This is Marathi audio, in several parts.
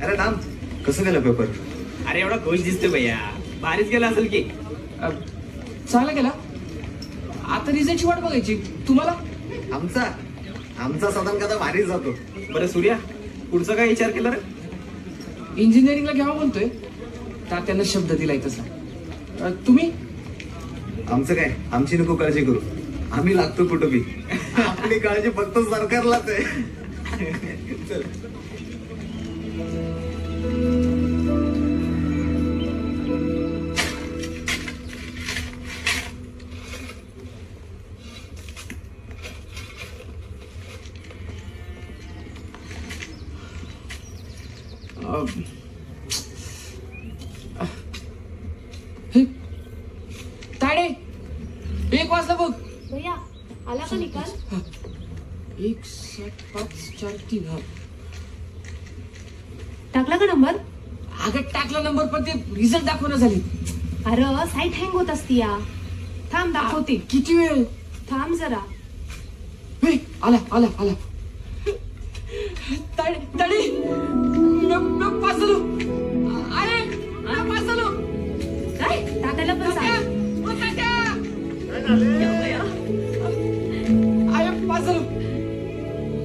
अरे थांब, कसं गेलं पेपर? अरे एवढा खुश दिसतोय भैया, भारीच गेला असेल की. चांगला गेला. आता रिझल्टची वाट बघायची. तुम्हाला? आमचा साधारण कदा भारी जातो. बरं सूर्या, पुढचा काय विचार केला रे? इंजिनिअरिंगला घ्यावं म्हणतोय. तात्यानं शब्द दिलाय तसा. तुम्ही? आमचं काय, आमची नको काळजी करू, आम्ही लागतो कुठं बी. आपली काळजी फक्त सरकारलाच आहे. चल. ताडे 1 वाजता बघ. भैया आला का निकाल? 1 7 5 4 3. टाकला का नंबर? अगं टाकला नंबर, पण ते रिझल्ट दाखवणं झाली. अरे साईट हँग होत असती या. थांब दाखवते. किती वेळ? थांब जरा. आला आला आला. ताडे पास झालो. अरे पास झालो. काय टाकायला पण सांग. पास झालो.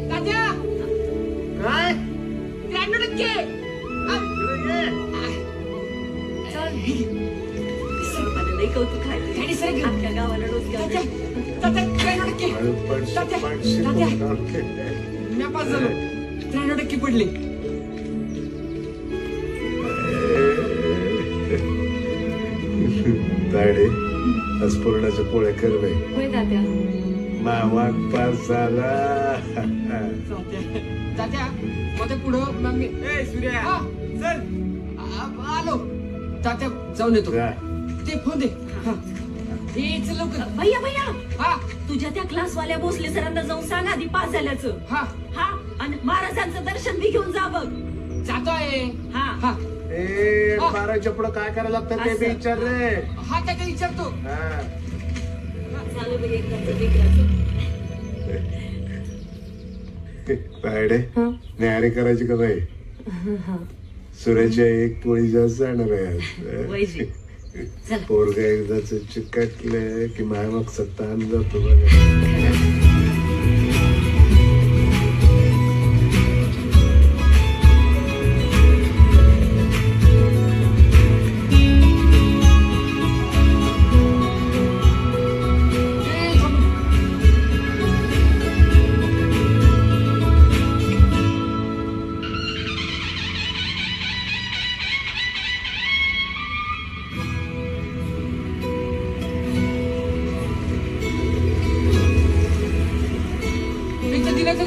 तात्या काय? 93%. लई कौतुक आहे. आमच्या गावाला रोजगार. मी पास झालो. 93% पडले. ताडे आज पुरणाचे पोळे कर बाई. होय तात्या. मामा पास झाला. तात्या मध्ये पुढं मग मी. ए सूर्या, हा. चल. आलो. तात्या जाऊन येतो. जा. ते फोन दे. चल लवकर. भैया भैया हा तुझ्या त्या क्लासवाल्या भोसले सरांना जाऊन सांग आधी पास झाल्याचं. हा हा आणि महाराजांचं दर्शन बी घेऊन जा बघ. जातोय. हा हा ए 12च्या पुढं काय करायला लागतं ते बी विचार रे. हा तात्या विचारतो. हा. झालं बघ एकदाचं लेकराचं. ताडे न्यारी करायची का बाई? सुरेच्या 1 पोळी जास्त जाणार आहे. वैजी. चला. पोरगा एकदाच चिकटले की माय मग सत्ता आण जातो बघा.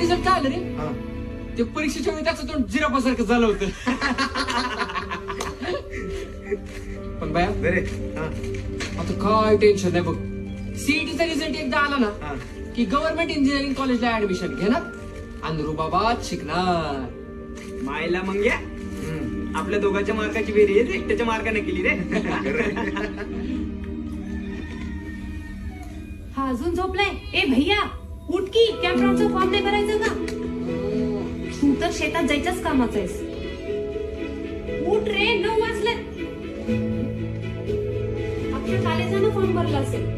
रिझल्ट काय आलं रे? ते परीक्षेच्या वेळी त्याचं तोंड जिरापासारखं झालं होतं. पण बाया बरे. आता काय टेन्शन नाही बघ. सीईटीचा रिझल्ट एकदा आला ना की गव्हर्नमेंट इंजिनिअरिंग कॉलेजला ऍडमिशन घेणार आणि रुबाबात शिकणार. मायला मग या आपल्या दोघांच्या मार्काची बेरीज एकट्याच्या मार्काने केली रे. हा अजून झोपलाय. ए भैया उठ की, कॅम्पराऊंडचा फॉर्म नाही भरायचं का? तू तर शेतात जायच्याच कामाचं आहेस. उठ रे, 9 वाजले. आपल्या कॉलेजानं फॉर्म भरला असेल.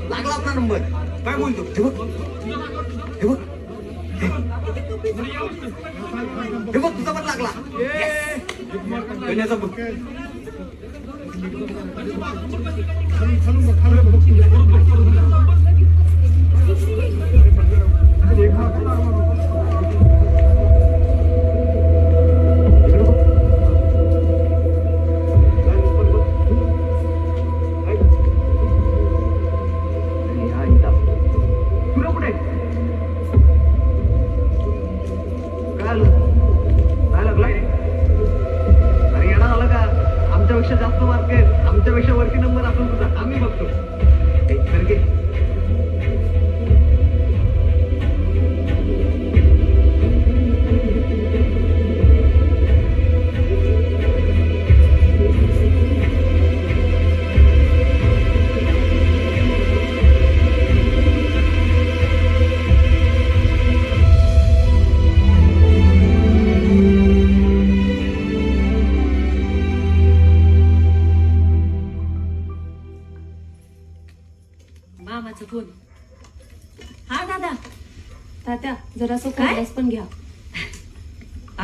लागला आपला नंबर. काय बोलतो? हे बघ तुझा पण लागला. गण्याचा बघ.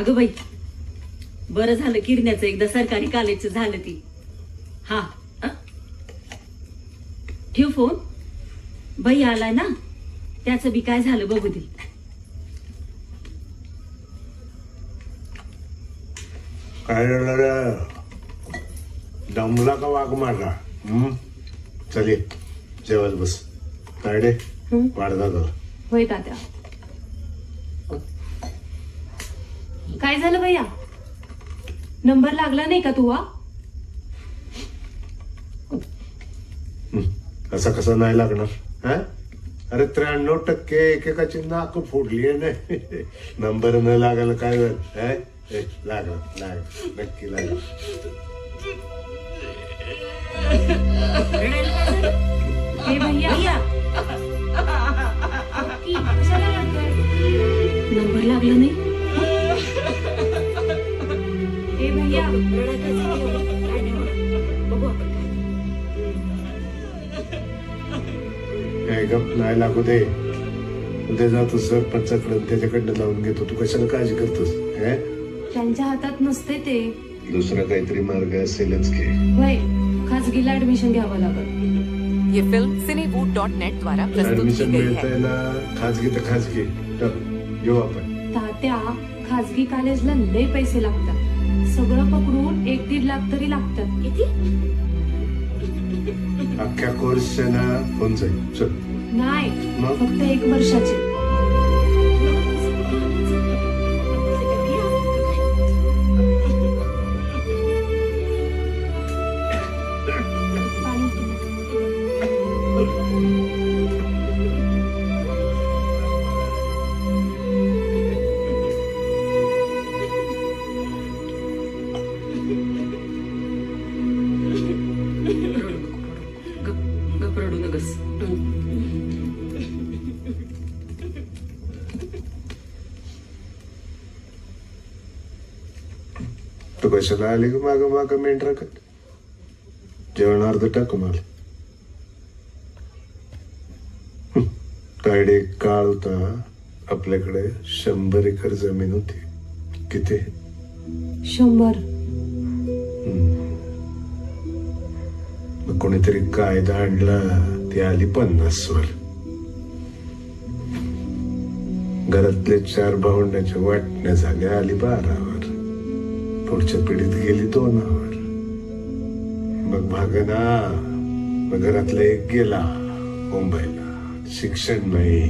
अगं बाई, बरं झालं किरण्याचं एकदा सरकारी कॉलेजचं झालं ती. हा अ? ठेव फोन. बाई आलाय ना, त्याचं बी काय झालं बघू दे. काय झालं रे? दमला का वाघ माझा? चल ये जेवायला बस. काय रे वाढदा झाला? होय तात्या. काय झालं भैया? नंबर लागला नाही का तुवा? असा कसा नाही लागणार? हा अरे 93% एकेकाची नाक फोडली आहे ना. नंबर न लागायला काय झालं? लागला नक्की लागला. हे भैया की कशाला रडतोय? नंबर लागला नाही. हे भैया काय गप नाही लागू दे. उद्या जातो सरपंचाकडे त्याच्याकडनं लावून घेतो. तू कशाला काळजी करतोस? त्यांच्या हातात नसते ते. दुसरा काहीतरी मार्ग असेलच की. होय, खाजगीला ऍडमिशन घ्यावं लागल. ये फिल्म cinewood.net द्वारा प्रस्तुत की ऍडमिशन गई मिळतंय है. ना, खाजगी तर खाजगी. चल येऊ आपण. तात्या, खाजगी कॉलेजला लय पैसे लागतात. सगळं पकडून 1-1.5 लाख तरी लागतात. किती? अख्ख्या कोर्सचे ना होऊन जाईल. चल नाही, मग? फक्त 1 वर्षाचे. रडू नकस. तू कशाला आली ग माग मेंढ राखत? जेवण अर्ध टाकू मला. तायडे काळ होता आपल्याकडे. 100 एकर जमीन होती. किती? 100. मग कोणीतरी कायदा आणला, ती आली 50 वर. घरातले 4 भावंडाच्या वाटण्या झाल्या, आली 12 वर. पुढच्या पिढीत गेली 2 वर. मग भागना. मग घरातला एक गेला मुंबईला. शिक्षण नाही.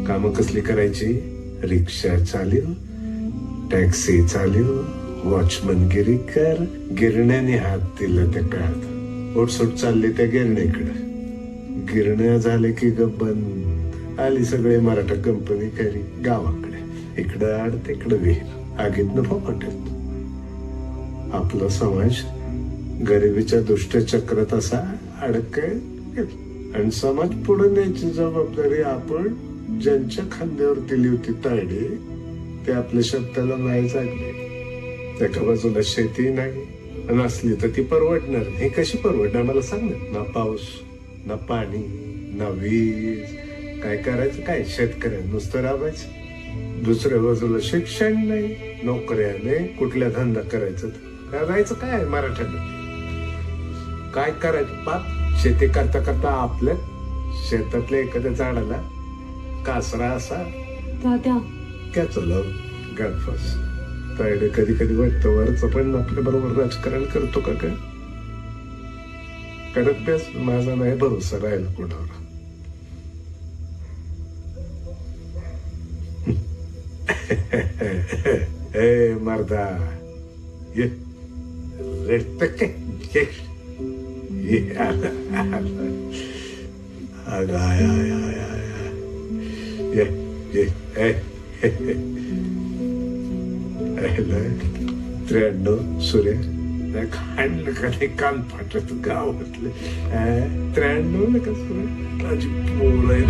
काम कसली करायची? रिक्षा चालीव, टॅक्सी चालीव, वॉचमनगिरी कर. गिरण्याने हात दिला त्या काळात. ओटसोट चालली त्या गिरणीकडे. गिरण्या झाले की ग बंद. आली सगळे मराठा कंपनी करी गावाकडे. इकडं आड तिकडं विहीर. आगीतनं फोपाटत. आपला समाज गरिबीच्या दुष्ट चक्रात असा अडकय. आणि समाज पुढे न्यायची जबाबदारी आपण ज्यांच्या खांद्यावर दिली होती तायडे, ते आपल्या शब्दाला नाही जागले. एका बाजूला शेती नाही, आणि असली तर ती परवडणार. हे कशी परवडणार मला सांग ना. पाऊस, ना पाणी, ना वीज. काय करायचं? काय शेतकऱ्यांना नुसतं राबायचं. दुसऱ्या बाजूला शिक्षण नाही, नोकऱ्या नाही. कुठल्या धंदा करायचं? करायचं काय मराठ्यांना? काय करायचं? पाप शेती करता करता आपल्या शेतातल्या एखाद्या झाडाला कासरा असा तात्या, क्या चलाव गडफास. तायडे कधी कधी वाटतं वरच पण आपल्या बरोबर राजकारण करतो का काय? करत बेस. माझा नाही भरोसा राहिला कोणावर. ए मर्दा, ये रेट काय? ये आला ये ये 93 सूर्य खांडलं का नाही? कान फाटत गावातले. 93 का सूर्य? माझी पोर आहे.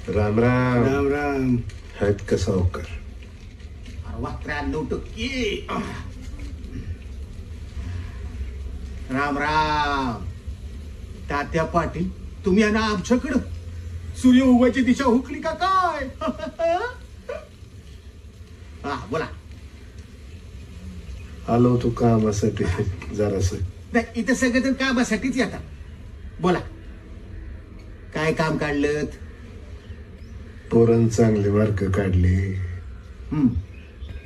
राम राम राम राम. आहेत का सावकार? अरे 93%. राम राम. तात्या पाटील, तुम्ही या ना आमच्याकडं सूर्य उगवायची दिशा हुकली का काय? हा बोला. आलो होतो कामासाठी जरास. नाही इथे सगळे तर कामासाठीच येतात. बोला काय काम काढलं? पोरांनी चांगले मार्क काढले.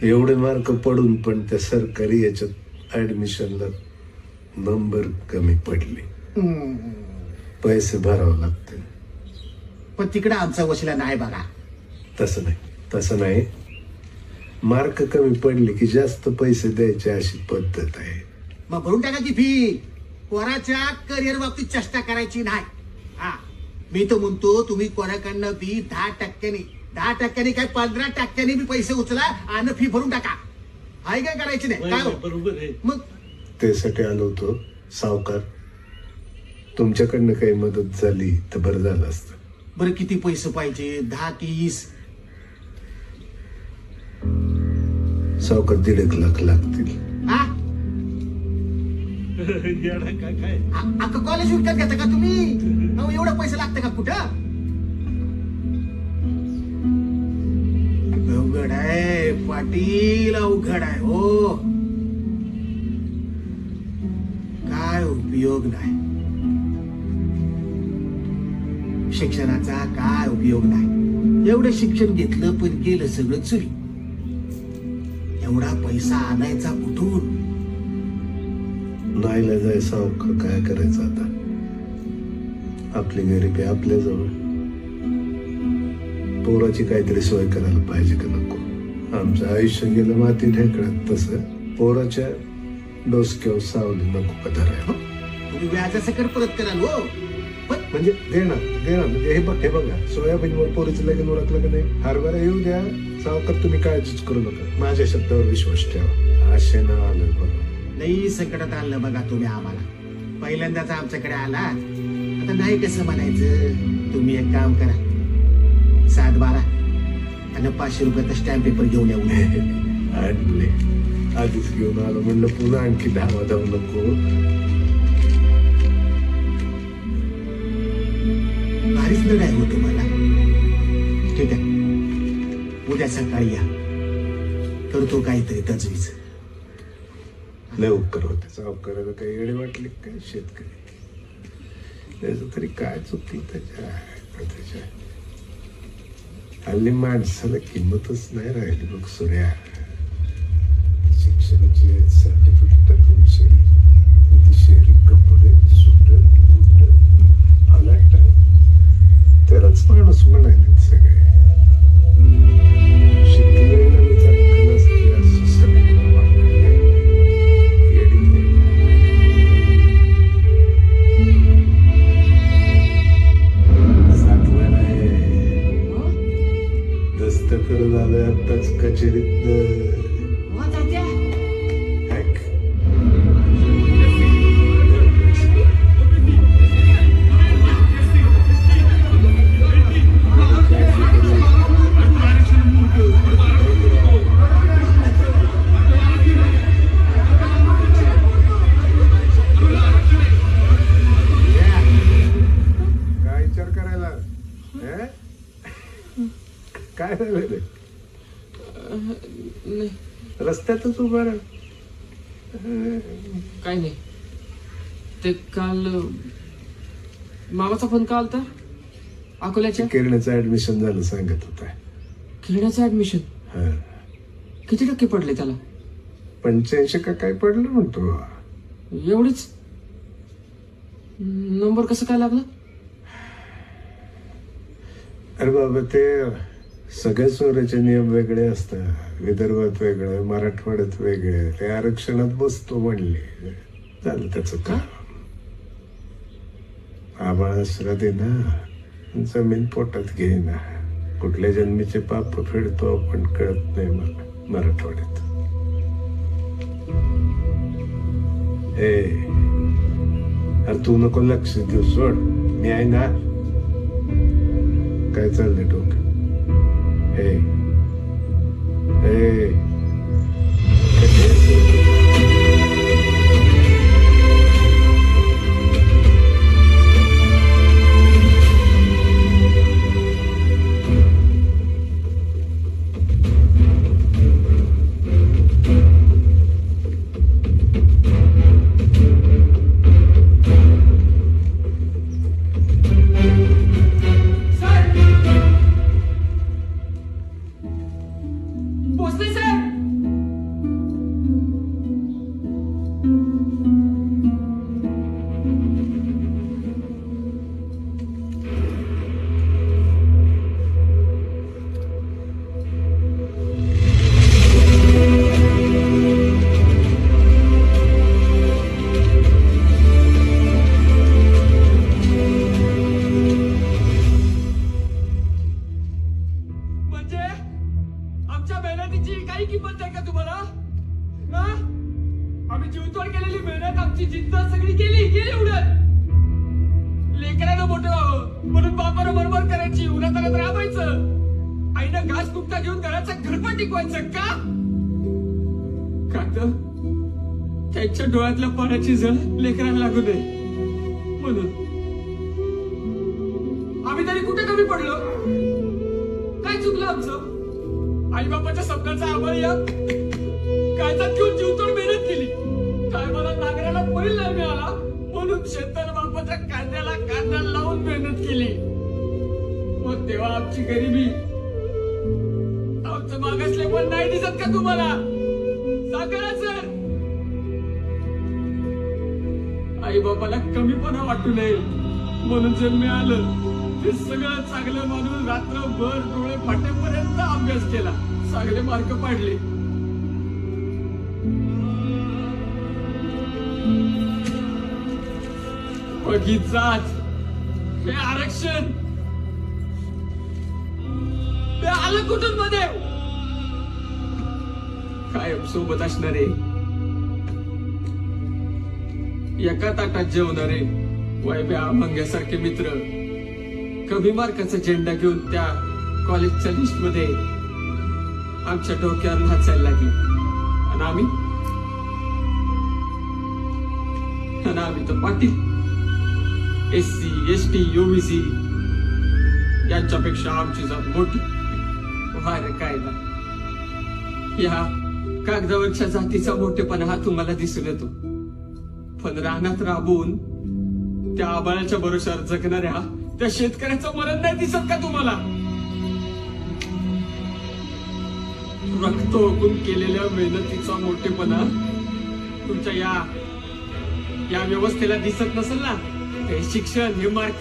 एवढे मार्क पडून पण त्या सरकारी याच्यात ऍडमिशनला नंबर कमी पडले. पैसे भरावे लागते. पण तिकडे आमचा वशिला नाही बघा. तसं नाही. मार्क कमी पडले की जास्त पैसे द्यायचे अशी पद्धत आहे. मग भरून टाका की फी. पोराच्या करिअर बाबतीत चेष्टा करायची नाही. हा मी तर म्हणतो तुम्ही कोणाकडनं फी 10% काय 15% बी पैसे उचला आणि फी भरून टाका. हाय काय करायची नाही काय? बरोबर आहे. मग त्यासाठी आलो होतो सावकार. तुमच्याकडनं काही मदत झाली तर बरं झालं असतं. बरं किती पैसे पाहिजे? 10 की 20? सावकार 1.5 लाख लागतील. अख्खं कॉलेज विकत घेता का तुम्ही? एवढं पैसे लागतं का कुठं? अवघड आहे पाटील, अवघड आहे हो. काय उपयोग नाही शिक्षणाचा. काय उपयोग नाही. एवढं शिक्षण घेतलं पण गेलं सगळं चुरी. एवढा पैसा आणायचा कुठून? नाहीला जाय सावकार. काय करायचं आता? आपली गरिबी आपल्या जवळ. पोराची काहीतरी सोय करायला पाहिजे का नको? आमचं आयुष्य गेलं माती ढेकळत. तसं पोराच्या डोसक्यावर सावली नको का धरायला? तुम्ही व्याजासकट परत कराल हो. म्हणजे देणार म्हणजे हे बघा सोयाबीनवर पोरीचं लगीन ओळखलं का नाही? हरभरा येऊ द्या सावकार. तुम्ही काळजीच करू नका. माझ्या शब्दावर विश्वास ठेवा. आशे ना आलं बघा. नाही संकटात आणलं बघा तुम्ही आम्हाला. पहिल्यांदाच आमच्याकडे आला. आता नाही कसं म्हणायचं. तुम्ही एक काम करा. 7-12 आणि 500 रुपयाचा स्टॅम्प पेपर घेऊन येऊ. आणले आधीच घेऊन आलो म्हणलं पुन्हा आणखी धावा धाव नको. भारीच लढाई हो तुम्हाला. ठीक आहे उद्या सकाळी या. करतो काहीतरी तजवीज. लय उपकार होते सावकाराला. काही येडे वाटले काय शेतकरी? त्याचं तरी काय चुकलं त्याच्या? हल्ली माणसाला किंमतच नाही राहिली बघ सूर्या. शिक्षणाची सर्टिफिकेट तुमची शहरी कपडे सुट बूट आलाट त्यालाच माणूस म्हणायले सगळे. शिकलेला चांगलं नसते असं सगळ्यांना वाटत. दस्तकर झालं आताच कचेरीत. काय विचार करायला? काय झालं रे? रस्त्यातच उभा राहा. काय नाही. ते काल मामाचा फोन का आलता अकोल्याच्या. किरण्याचं ऍडमिशन झालं सांगत होता. किरण्याचं ऍडमिशन? किती टक्के पडले त्याला? 85 का काय पडलं म्हणतो. एवढीच? नंबर कसं काय लागला? अरे बाबा ते सगळ्या सोयऱ्याचे नियम वेगळे असतात. विदर्भात वेगळं, मराठवाड्यात वेगळे. ते आरक्षणात बसतो म्हणले. झालं त्याचं काम. आबाळ आसरा दे ना, जमीन पोटात घे ना. कुठल्या जन्मीचे पाप फेडतो आपण कळत नाही मला मराठवाड्यात. तू नको लक्ष देऊ, सोड, मी आहे ना. काय चाललंय डोकं? हे हे पोचले सर. म्हणजे आमच्या मेहनतीची काही किंमत आहे का तुम्हाला? हा? आम्ही जीवतोड केलेली मेहनत, आमची जिद्द सगळी गेली उडत. लेकरानं मोठं व्हावं म्हणून बापानं बरोबर करायची, उन्हातानात राबायचं, आईनं घास कुपटा घेऊन घराचा घरपण टिकवायचं का? तर त्यांच्या डोळ्यातल्या पाण्याची जळ लेकरांना लागू नये म्हणून. आम्ही तरी कुठे कमी पडलो? काय चुकलं आमचं? आई बापाच्या स्वप्नाचा आबळ्या काळजात घेऊन जीवतोड मेहनत केली. काय मला नागराला बैल नाही मिळाला म्हणून शेतकरी बापाच्या कांद्याला लावून मेहनत केली. मग तेव्हा आमची गरिबी, आमचं मागासले पण नाही दिसत का तुम्हाला? सांगा ना सर. आई बापाला कमीपणा वाटू नये म्हणून जे मिळालं ते सगळं चांगलं मानून रात्रभर डोळे फाटेपर्यंत अभ्यास केला, चांगले मार्क पाडले. ही जात, हे आरक्षण, ते आलं कुठून मध्ये? काय सोबत असणारे, एका ताटात जेवणारे वैभ्या मंग्यासारखे मित्र कमी मार्काचा झेंडा घेऊन त्या कॉलेजच्या लिस्ट मध्ये आमच्या डोक्यावर नाचायला लागले. आणि आम्ही तर पाटील, SC, ST, OBC यांच्यापेक्षा आमची जात मोठी. वारे कायदा, या कागदावरच्या जातीचा मोठेपणा हा तुम्हाला दिसून येतो, पण रानात राबून त्या आबाळाच्या भरोशावर जगणाऱ्या त्या शेतकऱ्याचं मरण नाही दिसत का तुम्हाला? रक्त ओकून केलेल्या मेहनतीचा मोठेपणा तुमच्या या व्यवस्थेला दिसत नसेल ना? हे शिक्षण, हे मार्क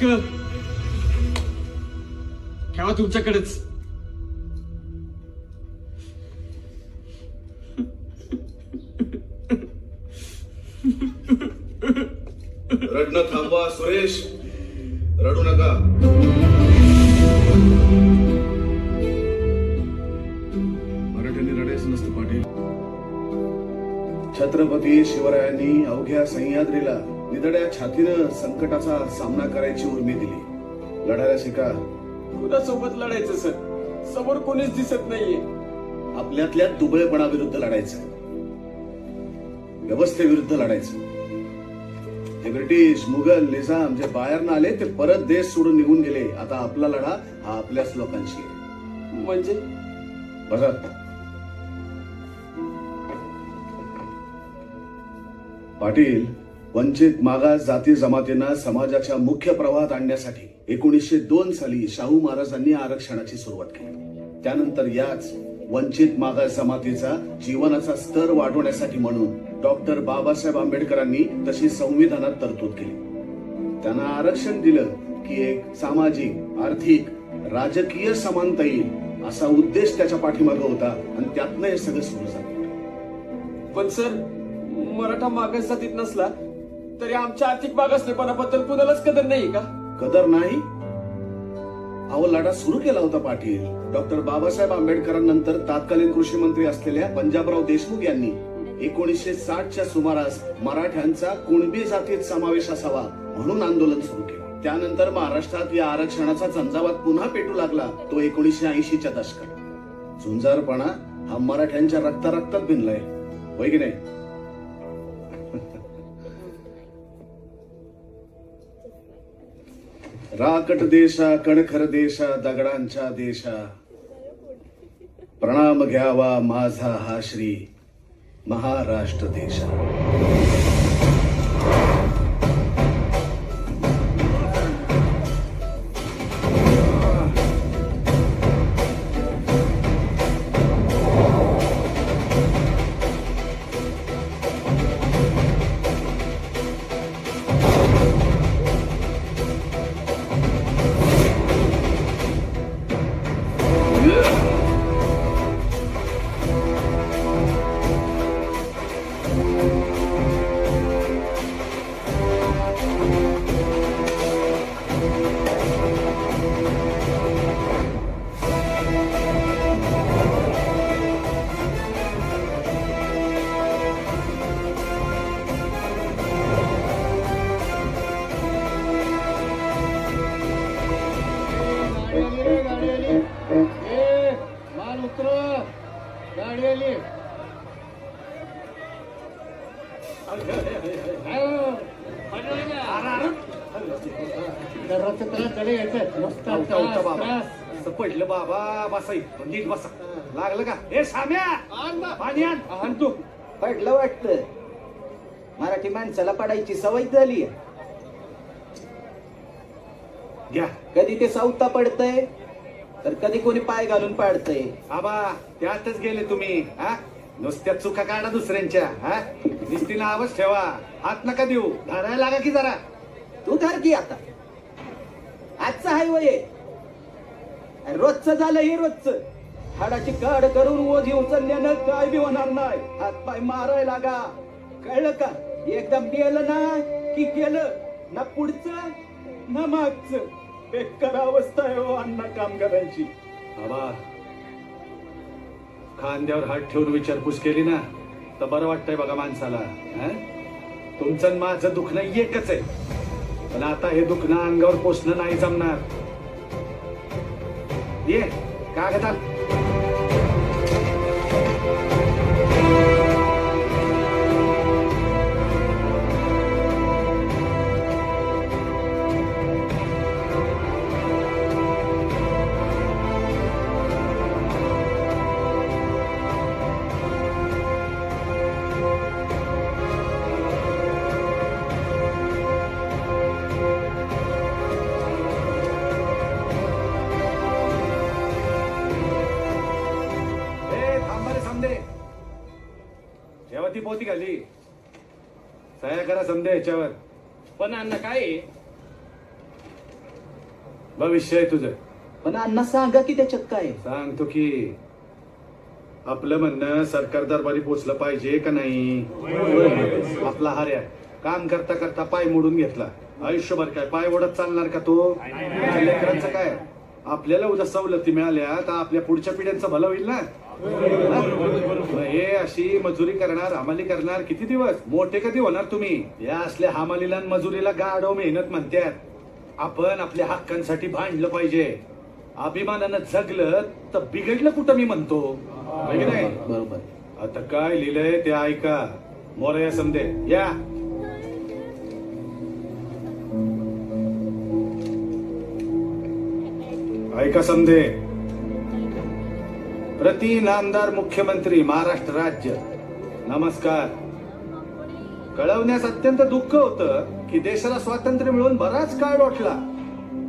ठेवा तुमच्याकडेच. रडणं थांबवा सुरेश, रडू नका. मराठ्यांनी रडायचं नसतं पाटील. छत्रपती शिवरायांनी अवघ्या सह्याद्रीला निधड्या छातीनं संकटाचा सामना करायची उर्मी दिली. लढायला शिका. कुणासोबत लढायचं सर? समोर कोणीच दिसत नाहीये. आपल्यातल्या दुबळेपणाविरुद्ध लढायचं, व्यवस्थेविरुद्ध लढायचं. ते ब्रिटिश, मुघल, निजाम जे बाहेरनं आले ते परत देश सोडून निघून गेले. आता आपला लढा हा आपल्याच लोकांशी आहे. म्हणजे बघा, पाटील, वंचित मागास जाती जमातींना समाजाच्या मुख्य प्रवाहात आणण्यासाठी 1902 साली शाहू महाराजांनी आरक्षणाची सुरुवात केली. त्यानंतर याच वंचित मागास जमातीचा जीवनाचा स्तर वाढवण्यासाठी म्हणून डॉक्टर बाबासाहेब आंबेडकरांनी तशी संविधानात तरतूद केली. त्यांना आरक्षण दिलं की एक सामाजिक, आर्थिक, राजकीय समानता येईल असा उद्देश त्याच्या पाठीमागे होता आणि त्यातनं हे सगळं सुरू झालं. पण सर, मराठा मागास जातीत नसला तरी आमच्या आर्थिक मागासलेपणाबद्दल कुणालाच कदर नाही का? कदर नाही? अहो, लढा सुरू केला होता पाटील. डॉक्टर बाबासाहेब आंबेडकरांनंतर तत्कालीन कृषी मंत्री असलेल्या पंजाबराव देशमुख यांनी. 1960च्या सुमारास मराठ्यांचा कुणबी जातीत समावेश असावा म्हणून आंदोलन सुरू केलं. त्यानंतर महाराष्ट्रात या आरक्षणाचा झंझावात पुन्हा पेटू लागला तो 1980च्या दशकात. झुंजारपणा हा मराठ्यांच्या रक्तात भिनलाय, होय की नाही? राकट देशा कणखर देशा दगडांच्या देशा, प्रणाम घ्यावा माझा हा श्री महाराष्ट्र देशा. पडलं बाबा, बसा नीट बसा. लागलं का? ए साम्या, पाणी आण तू. पडलं वाटतं. मराठी माणसाला पडायची सवय झाली. घ्या. कधी ते सावता पडतंय तर कधी कोणी पाय घालून पाडतंय. आबा त्यातच गेले तुम्ही. हा, नुसत्या चुका काढा दुसऱ्यांच्या. हा, नुसती नावच ठेवा, हात नका देऊ. धरायला लागा की जरा. तू धर की आता. आजचं हाय वय, रोजचं झालं हे रोजचं. हाडाची काढ करून ओझी उचलल्यानं काय बी होणार नाही. हात पाय मारायला लागा, कळलं का? एकदम केलं ना की केलं ना, पुढचं ना मागचं. बेकार अवस्था आहे हो अण्णा कामगारांची. आबा खांद्यावर हात ठेवून विचारपूस केली ना तर बरं वाटतंय बघा माणसाला. तुमचं आणि माझं दुखणं एकच आहे, पण आता हे दुखणं अंगावर पोचणं नाही जमणार. ये कागद आण. जेव्हा ती पोती खाली सह्या करा समजा याच्यावर. पण अण्णा काय आहे? भविष्य आहे तुझं. पण अण्णा सांगा की त्याच्यात काय. सांगतो की आपलं म्हणणं सरकार दरबारी पोचलं पाहिजे का नाही. आपला हार्या काम करता करता पाय मोडून घेतला. आयुष्यभर काय पाय ओढत चालणार का तो? लेकरांचं काय? आपल्याला उद्या सवलती मिळाल्या तर आपल्या पुढच्या पिढ्यांचं भलं होईल ना. हे अशी मजुरी करणार, हमाली करणार किती दिवस? मोठे कधी होणार तुम्ही? या असल्या हमालीला मजुरीला गाढव मेहनत म्हणतात. आपण आपल्या हक्कांसाठी भांडलं पाहिजे. अभिमानानं जगलं तर बिघडलं कुठं मी म्हणतो, नाही? बरोबर. आता काय लिहिलंय ते ऐका. मोरया समजे या. ऐका समजे. प्रति नामदार मुख्यमंत्री महाराष्ट्र राज्य नमस्कार. कळवण्यास अत्यंत दुःख होतं की देशाला स्वातंत्र्य मिळून बराच काळ लोटला,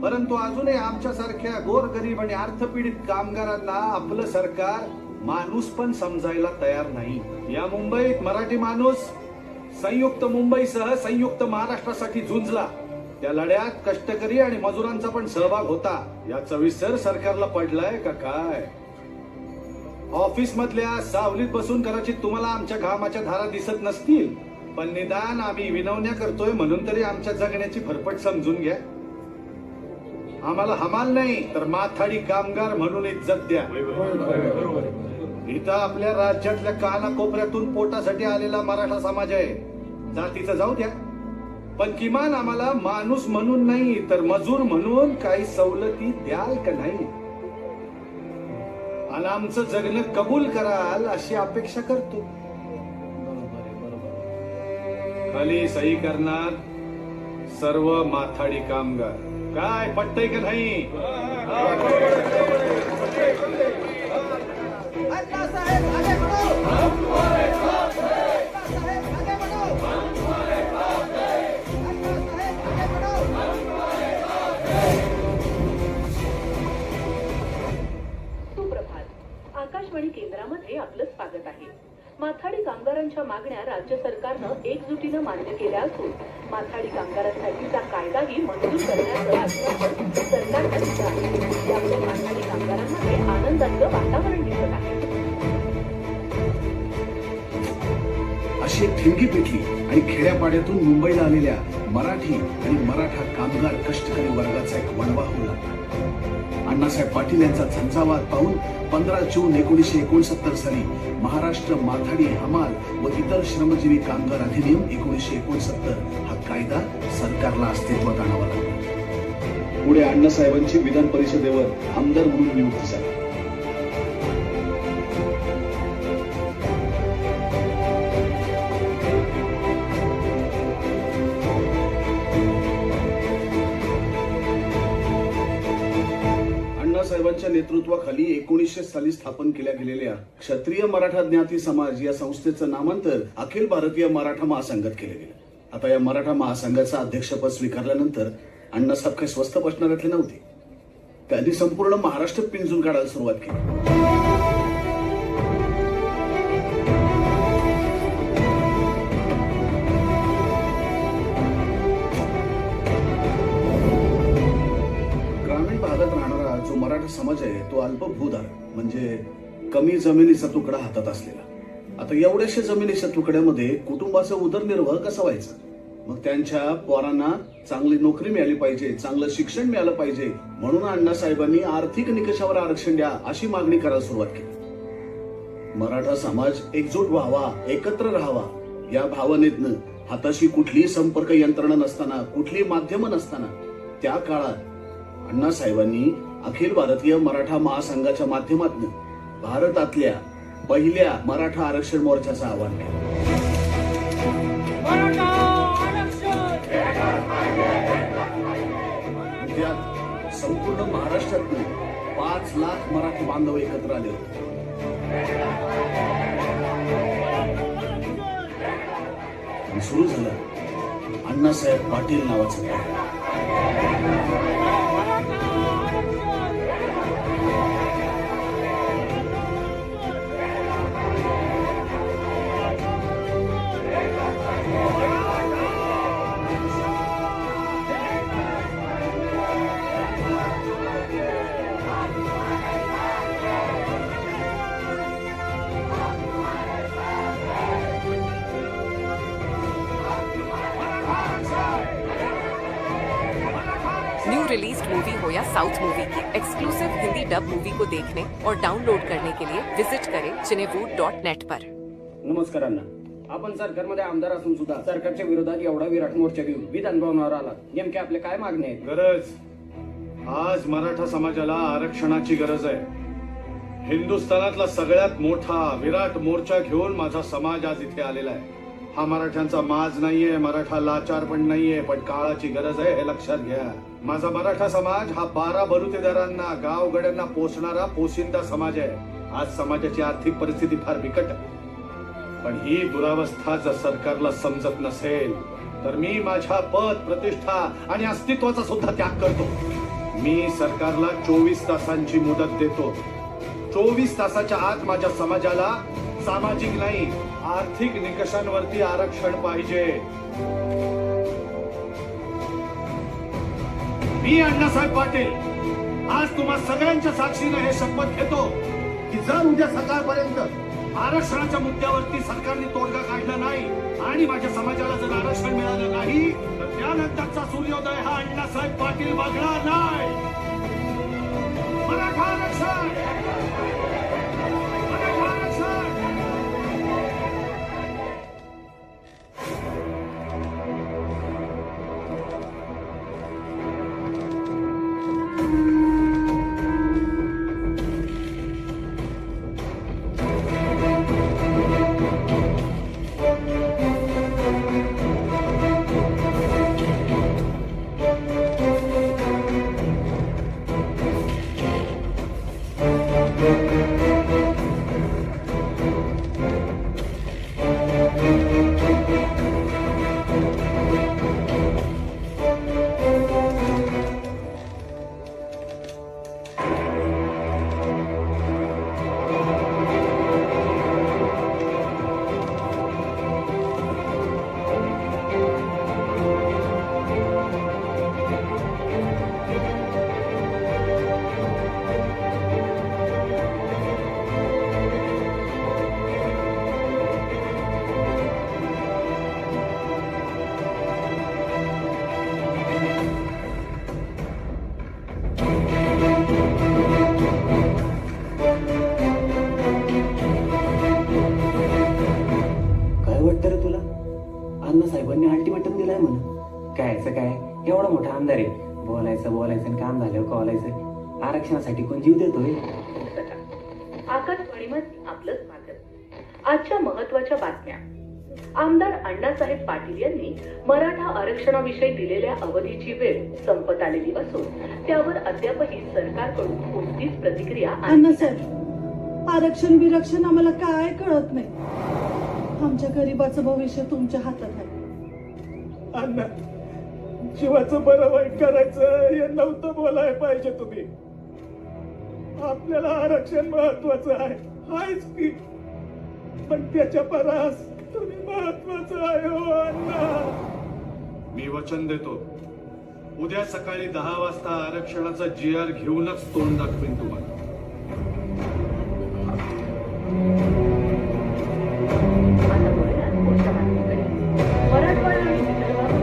परंतु अजूनही आमच्यासारख्या गोरगरीब आणि अर्थपीडित कामगारांना आपलं सरकार माणूस पण समजायला तयार नाही. या मुंबईत मराठी माणूस संयुक्त मुंबईसह संयुक्त महाराष्ट्रासाठी झुंजला. त्या लढ्यात कष्टकरी आणि मजुरांचा पण सहभाग होता. याचा विसर सरकारला पडलाय का काय? ऑफिस मधल्या सावलीत बसून कदाचित तुम्हाला आमच्या घामाच्या धारा दिसत नसतील, पण निदान आम्ही विनवण्या करतोय म्हणून तरी आमच्या जगण्याची फरफट समजून घ्या. आम्हाला हमाल नाही तर माथाडी कामगार म्हणून इज्जत द्या. इथं आपल्या राज्यातल्या कानाकोपऱ्यातून पोटासाठी आलेला मराठा समाज आहे. जातीचं जाऊ द्या, पण किमान आम्हाला माणूस म्हणून नाही तर मजूर म्हणून काही सवलती द्याल का नाही? आणि आमचं जगणं कबूल कराल अशी अपेक्षा करतो. खाली सही करणार सर्व माथाडी कामगार. काय पटतंय का नाही? अण्णासाहेब आगे बढ़ो. अण्णासाहेब आगे बढ़ो. अण्णासाहेब आगे बढ़ो. सुप्रभात. आकाशवाणी केंद्रामध्ये आपलं स्वागत आहे. माथाडी कामगारांच्या मागण्या राज्य सरकारनं एकजुटीनं मान्य केल्या असून माथाडी कामगारांसाठीचा कायदाही मंजूर करण्याचं आश्वासन सरकारनं दिलं आहे. यामुळे माथाडी कामगारांमध्ये आनंदाचं वातावरण दिसत आहे. अशी एक ठिणगी पेटली आणि खेड्यापाड्यातून मुंबईला आलेल्या मराठी आणि मराठा कामगार कष्टकरी वर्गाचा एक वणवा होऊ लागला. अण्णासाहेब पाटील यांचा झंझावात पाहून 15 जून 1969 साली महाराष्ट्र माथाडी हमाल व इतर श्रमजीवी कामगार अधिनियम 1969 हा कायदा सरकारला अस्तित्वात आणावा लागला. पुढे अण्णासाहेबांची विधान परिषदेवर आमदार म्हणून नियुक्ती झाली. साहेबांच्या नेतृत्वाखाली 1900 साली स्थापन केल्या गेलेल्या क्षत्रिय मराठा ज्ञाती समाज या संस्थेचं नामांतर अखिल भारतीय मराठा महासंघात केले गेले. आता या मराठा महासंघाचं अध्यक्षपद स्वीकारल्यानंतर अण्णासाहेब काही स्वस्त बसणाऱ्यातले नव्हते. त्यांनी संपूर्ण महाराष्ट्र पिंजून काढायला सुरुवात केली. जो मराठा समाज आहे तो अल्पभूधार म्हणजे कमी जमिनीचा तुकडा हातात असलेला. आता एवढ्याशा जमिनीच्या तुकड्यामध्ये कुटुंबाचा उदरनिर्वाह कसा व्हायचा? मग त्यांच्या पोरांना चांगली नोकरी मिळाली पाहिजे, चांगलं शिक्षण मिळालं पाहिजे, म्हणून अण्णासाहेबांनी आर्थिक निकषावर आरक्षण द्या अशी मागणी करायला सुरुवात केली. मराठा समाज एकजूट व्हावा, एकत्र राहावा या भावनेतनं हाताशी कुठलीही संपर्क यंत्रणा नसताना, कुठली माध्यमं नसताना त्या काळात अण्णासाहेबांनी अखिल भारतीय मराठा महासंघाच्या माध्यमातून भारतातल्या पहिल्या मराठा आरक्षण मोर्चाचं आवाहन केलं. त्यात संपूर्ण महाराष्ट्रातून 5 लाख मराठी बांधव एकत्र आले होते. सुरू झालं अण्णासाहेब पाटील नावाचं. न्यू रिलीज मूवी हो या साउथ मूवी की एक्सक्लूसिव हिंदी डब मूवी को देखने और डाउनलोड करने के लिए विजिट करें cinewood.net पर. नमस्कार अण्णा. आपण सरकारमध्ये आमदार असून सुद्धा सरकारच्या विरोधात एवढा विराट मोर्चा घेऊन विधान भवनावर आला. नेमके आपले काय मागणी आहेत? गरज आज मराठा समाजाला आरक्षणाची गरज आहे. हिंदुस्थानातला सगळ्यात मोठा विराट मोर्चा घेऊन माझा समाज आज इथे आलेला आहे. हा मराठ्यांचा माज नाहीये, मराठा लाचार पण नाहीये, पण काळाची गरज आहे हे लक्षात घ्या. माझा मराठा समाज हा 12 बलुतेदारांना, गावगड्यांना पोचणारा पोशिंदा समाज आहे. आज समाजाची आर्थिक परिस्थिती फार बिकट आहे, पण ही दुरावस्था जर सरकारला समजत नसेल तर मी माझ्या पद, प्रतिष्ठा आणि अस्तित्वाचा सुद्धा त्याग करतो. मी सरकारला 24 तासांची मुदत देतो. 24 तासाच्या आत माझ्या समाजाला सामाजिक नाही आर्थिक निकषांवरती आरक्षण पाहिजे. मी अण्णासाहेब पाटील आज तुम्हा सगळ्यांच्या साक्षीने हे शपथ घेतो की जर उद्या सकाळपर्यंत आरक्षणाच्या मुद्द्यावरती सरकारने तोडगा काढला नाही आणि माझ्या समाजाला जर आरक्षण मिळालं नाही तर त्यानंतरचा सूर्योदय हा अण्णासाहेब पाटील बघणार नाही. मराठा आरक्षण, मराठा आरक्षण. मोठा आमदार आहे, बोलायचं आणि काम झाल्यावर कॉलायचं. आरक्षणासाठी कोण जीव देतोय? आकाशवाणीमध्ये आपलं स्वागत. आजच्या महत्त्वाच्या बातम्या. आमदार अण्णासाहेब पाटील यांनी मराठा आरक्षणाविषयी दिलेल्या अवधीची वेळ संपत आलेली असून त्यावर अद्यापही सरकारकडून कोणतीच प्रतिक्रिया अण्णासाहेब, आरक्षण बिरक्षण आम्हाला काय कळत नाही. आमच्या गरीबाचं भविष्य तुमच्या हातात आहे. अण्णा, जीवाचं बरं वाईट करायचं हे नव्हतं बोलायला पाहिजे तुम्ही. आपल्याला आरक्षण महत्वाचं आहेच की, पण त्याच्या परास तुम्ही महत्वाचं आहे हो अण्णा. मी वचन देतो, उद्या सकाळी 10 वाजता आरक्षणाचा GR घेऊनच तोंड दाखवेन तुम्हाला. मराठवाडा आणि विदर्भात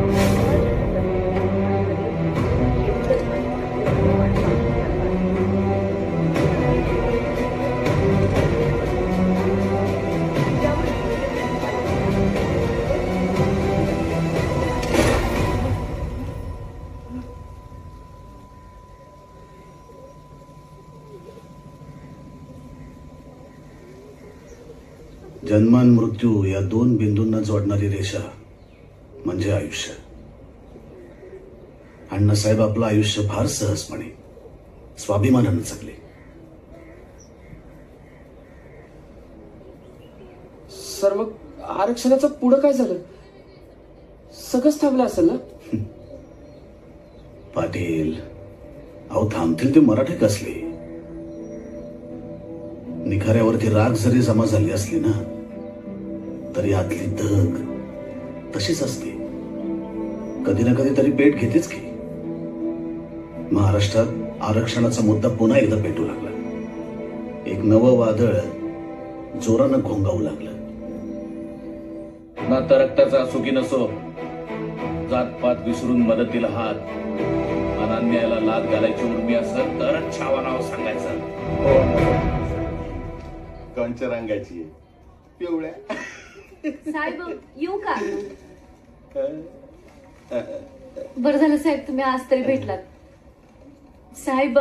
जन्म आणि मृत्यू या 2 बिंदूंना जोडणारी रेषा म्हणजे आयुष्य. अण्णासाहेब आपलं आयुष्य फार सहजपणे, स्वाभिमानानं जगले. सर, मग आरक्षणाचं पुढं काय झालं? सगळंच थांबलं असेल ना? पाटील, अहो थांबतील ते मराठे कसले? निखाऱ्यावरती राग जरी जमा झाली असली ना, तरी आतली धग तशीच असते. कधी ना कधी तरी पेट घेतेच की. महाराष्ट्रात आरक्षणाचा मुद्दा पुन्हा एकदा पेटू लागला. एक नवं वादळ जोरानं घोंगावू लागलं. नातं रक्ताचा असो की नसो, जातपात विसरून मदतीला हात, अनान्याला लाद घालायची उर्मी असं तरच छावा नाव सांगायचं. कोणच्या रंगाची? पिवळ्या. साहेब, येऊ का? बरं झालं साहेब, तुम्ही आज तरी भेटलात. साहेब,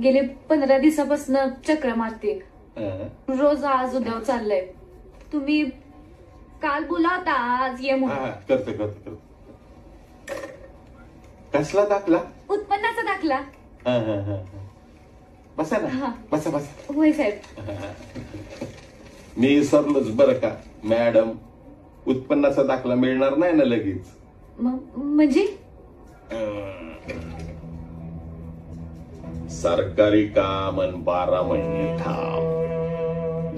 गेले 15 दिवसापासून चक्र मारते. रोज आज उद्या चाललंय. तुम्ही काल बोलावता, आज ये म्हणून. करतो. कसला दाखला? उत्पन्नाचा दाखला. बसा ना, बसा. होय साहेब. मी विसरलोच बरं का मॅडम, उत्पन्नाचा दाखला मिळणार नाही ना लगेच. म्हणजे सरकारी काम आणि 12 महिने ठाम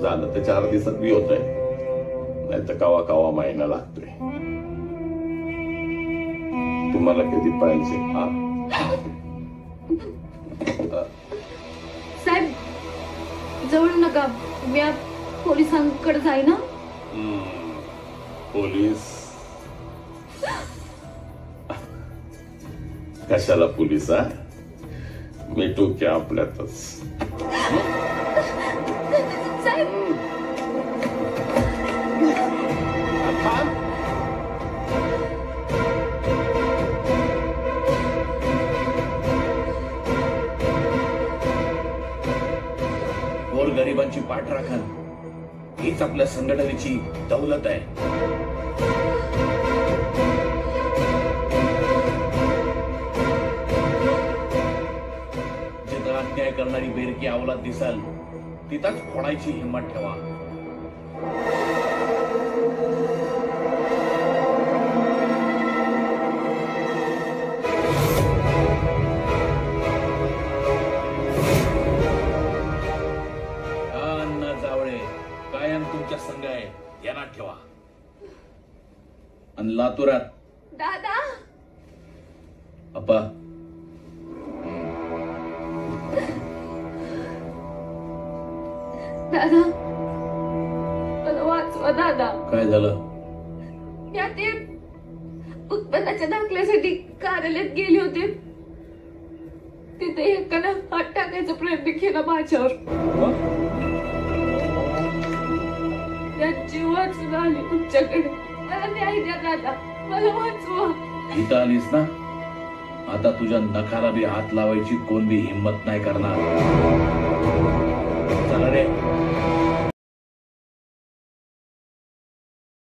झालं तर 4 दिवसात बी होतंय, नाही तर कवा महिना लागतोय. तुम्हाला कधी पाहिजे? साहेब, जवळ नका. मी पोलिसांकडे जाई ना. पोलीस कशाला? पोलीस मिटू की आपल्यातच. साहेब, गोरगरिबांची पाठराखण हीच आपल्या संघटनेची दौलत आहे. जिथं अन्याय करणारी बेरकी अवलाद दिसाल तिथंच फोडायची हिंमत ठेवा. अण्णा जावळे कायम तुमच्या संघ आहे, ध्यानात ठेवा. आणि लातूरात दादा, अप्पा, दादा, मला वाचवा दादा. काय झालं? या ते उत्पन्नाच्या दाखल्यासाठी कार्यालयात गेले होते. तिथे एकानं हात टाकायचा प्रयत्न केला माझ्यावर. त्याची वाचून आली तुमच्याकडे. मला न्याय द्या दादा, मला वाचवा. इथं आलीस ना, आता तुझ्या नखाला बी हात लावायची कोण बी हिंमत नाही करणार.